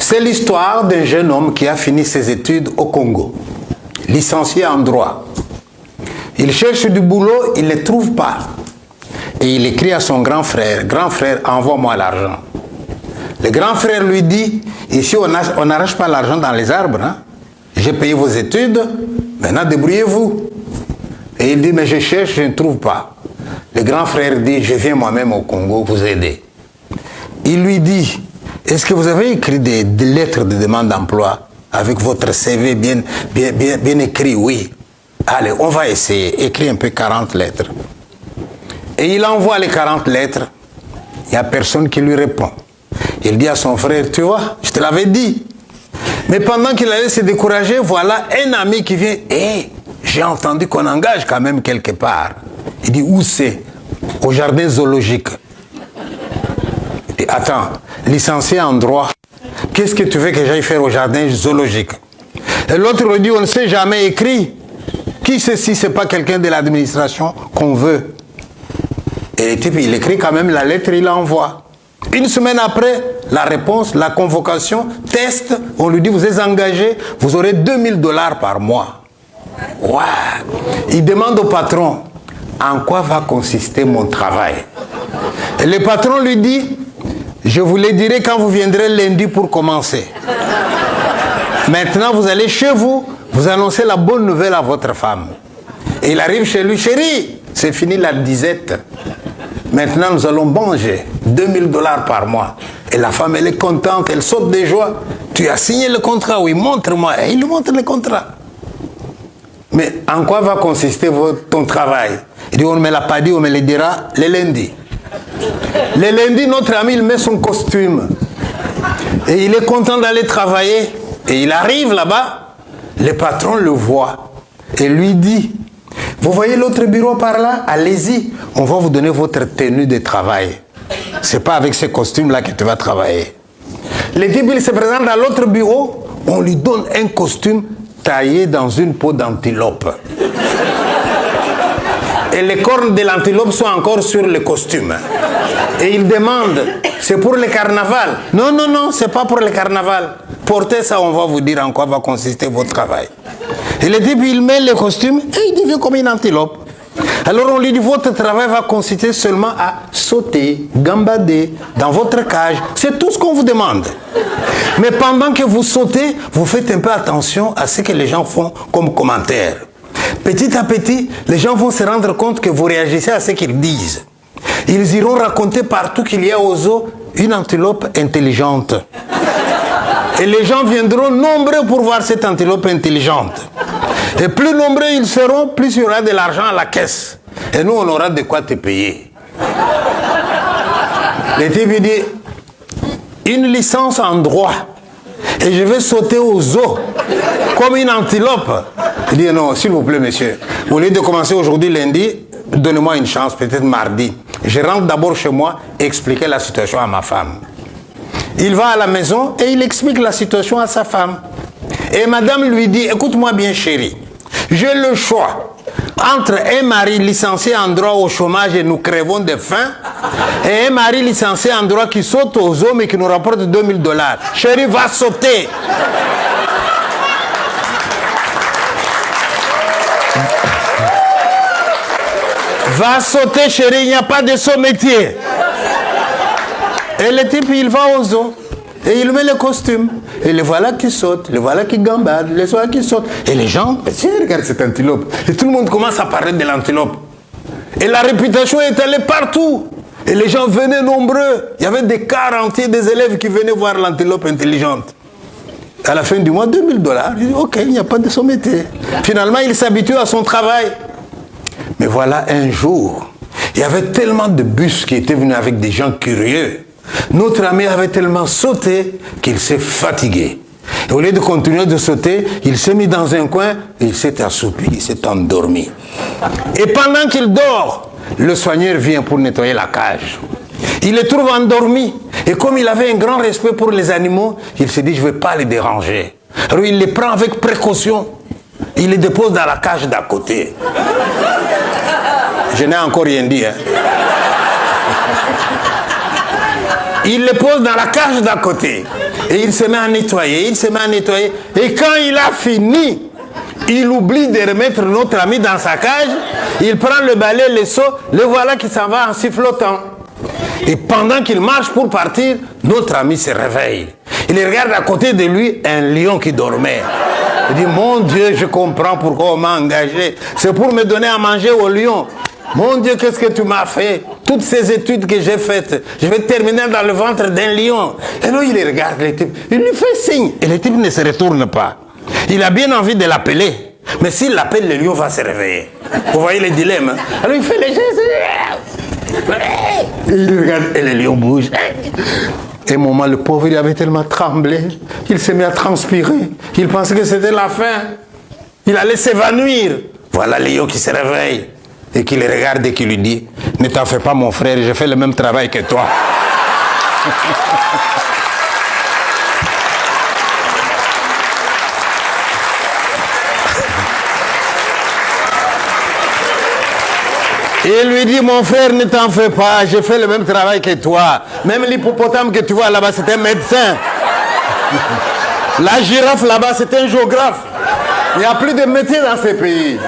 C'est l'histoire d'un jeune homme qui a fini ses études au Congo, licencié en droit. Il cherche du boulot, il ne le trouve pas. Et il écrit à son grand frère, envoie-moi l'argent. Le grand frère lui dit, ici on n'arrache pas l'argent dans les arbres, hein? J'ai payé vos études, maintenant débrouillez-vous. Et il dit, mais je cherche, je ne trouve pas. Le grand frère dit, je viens moi-même au Congo vous aider. Il lui dit, est-ce que vous avez écrit des lettres de demande d'emploi avec votre CV bien écrit? Oui. Allez, on va essayer. Écris un peu 40 lettres. Et il envoie les 40 lettres. Il n'y a personne qui lui répond. Il dit à son frère, tu vois, je te l'avais dit. Mais pendant qu'il allait se décourager, voilà un ami qui vient. Hé, j'ai entendu qu'on engage quand même quelque part. Il dit, où c'est? Au jardin zoologique. Il dit, attends, licencié en droit, qu'est-ce que tu veux que j'aille faire au jardin zoologique? Et l'autre lui dit, on ne sait jamais écrit. Qui sait si ce n'est pas quelqu'un de l'administration qu'on veut? Et le type, il écrit quand même la lettre, il l'envoie. Une semaine après, la réponse, la convocation, test, on lui dit, vous êtes engagé, vous aurez $2000 par mois. Ouais. Il demande au patron, en quoi va consister mon travail? Et le patron lui dit, je vous le dirai quand vous viendrez lundi pour commencer. Maintenant, vous allez chez vous, vous annoncez la bonne nouvelle à votre femme. Et il arrive chez lui, chérie, c'est fini la disette. Maintenant, nous allons manger $2000 par mois. Et la femme, elle est contente, elle saute de joie. Tu as signé le contrat? Oui, montre-moi. Et il lui montre le contrat. Mais en quoi va consister ton travail? Il dit, on ne me l'a pas dit, on me le dira le lundi. Le lundi, notre ami, il met son costume. Et il est content d'aller travailler. Et il arrive là-bas. Le patron le voit. Et lui dit, vous voyez l'autre bureau par là? Allez-y, on va vous donner votre tenue de travail. Ce n'est pas avec ce costume-là que tu vas travailler. Le type, il se présente dans l'autre bureau, on lui donne un costume taillé dans une peau d'antilope. Et les cornes de l'antilope sont encore sur le costume. Et il demande, c'est pour le carnaval? Non, non, non, c'est pas pour le carnaval. Portez ça, on va vous dire en quoi va consister votre travail. Et le type, il met le costume et il devient comme une antilope. Alors on lui dit, votre travail va consister seulement à sauter, gambader dans votre cage. C'est tout ce qu'on vous demande. Mais pendant que vous sautez, vous faites un peu attention à ce que les gens font comme commentaire. Petit à petit, les gens vont se rendre compte que vous réagissez à ce qu'ils disent. Ils iront raconter partout qu'il y a aux zoo une antilope intelligente. Et les gens viendront nombreux pour voir cette antilope intelligente. Et plus nombreux ils seront, plus il y aura de l'argent à la caisse. Et nous, on aura de quoi te payer. Le type dit, une licence en droit. Et je vais sauter au zoo, comme une antilope. Il dit, non, s'il vous plaît, monsieur. Au lieu de commencer aujourd'hui, lundi, donnez-moi une chance, peut-être mardi. Je rentre d'abord chez moi et expliquer la situation à ma femme. Il va à la maison et il explique la situation à sa femme. Et madame lui dit, écoute-moi bien chérie, j'ai le choix entre un mari licencié en droit au chômage et nous crevons de faim et un mari licencié en droit qui saute aux hommes et qui nous rapporte $2000. Chérie, va sauter. Va sauter chérie, il n'y a pas de saut métier. Et le type, il va au zoo. Et il met le costume. Et le voilà qui saute, le voilà qui gambade, le voilà qui saute. Et les gens, tiens, regarde cette antilope. Et tout le monde commence à parler de l'antilope. Et la réputation est allée partout. Et les gens venaient nombreux. Il y avait des cars entiers des élèves qui venaient voir l'antilope intelligente. À la fin du mois, $2000. Il dit, ok, il n'y a pas de sommité. Finalement, il s'habitue à son travail. Mais voilà, un jour, il y avait tellement de bus qui étaient venus avec des gens curieux. Notre ami avait tellement sauté qu'il s'est fatigué. Et au lieu de continuer de sauter, il s'est mis dans un coin, et il s'est assoupi, il s'est endormi. Et pendant qu'il dort, le soigneur vient pour nettoyer la cage. Il le trouve endormi. Et comme il avait un grand respect pour les animaux, il s'est dit, je ne vais pas les déranger. Alors il les prend avec précaution. Il les dépose dans la cage d'à côté. Je n'ai encore rien dit, hein. Il les pose dans la cage d'à côté. Et il se met à nettoyer, il se met à nettoyer. Et quand il a fini, il oublie de remettre notre ami dans sa cage. Il prend le balai, le seau, le voilà qui s'en va en sifflotant. Et pendant qu'il marche pour partir, notre ami se réveille. Il regarde à côté de lui un lion qui dormait. Il dit, mon Dieu, je comprends pourquoi on m'a engagé. C'est pour me donner à manger au lion. Mon Dieu, qu'est-ce que tu m'as fait? Toutes ces études que j'ai faites, je vais terminer dans le ventre d'un lion. Et là, il regarde le type. Il lui fait signe. Et le type ne se retourne pas. Il a bien envie de l'appeler. Mais s'il l'appelle, le lion va se réveiller. Vous voyez le dilemme, hein? Alors il fait les gestes. Il regarde et le lion bouge. Et un moment, le pauvre, il avait tellement tremblé. Il s'est mis à transpirer. Il pensait que c'était la fin. Il allait s'évanouir. Voilà le lion qui se réveille et qui le regarde et qui lui dit, ne t'en fais pas mon frère, j'ai fait le même travail que toi. Et il lui dit, mon frère, ne t'en fais pas, j'ai fait le même travail que toi. Même l'hippopotame que tu vois là-bas, c'est un médecin. La girafe là-bas, c'est un géographe. Il n'y a plus de métier dans ces pays.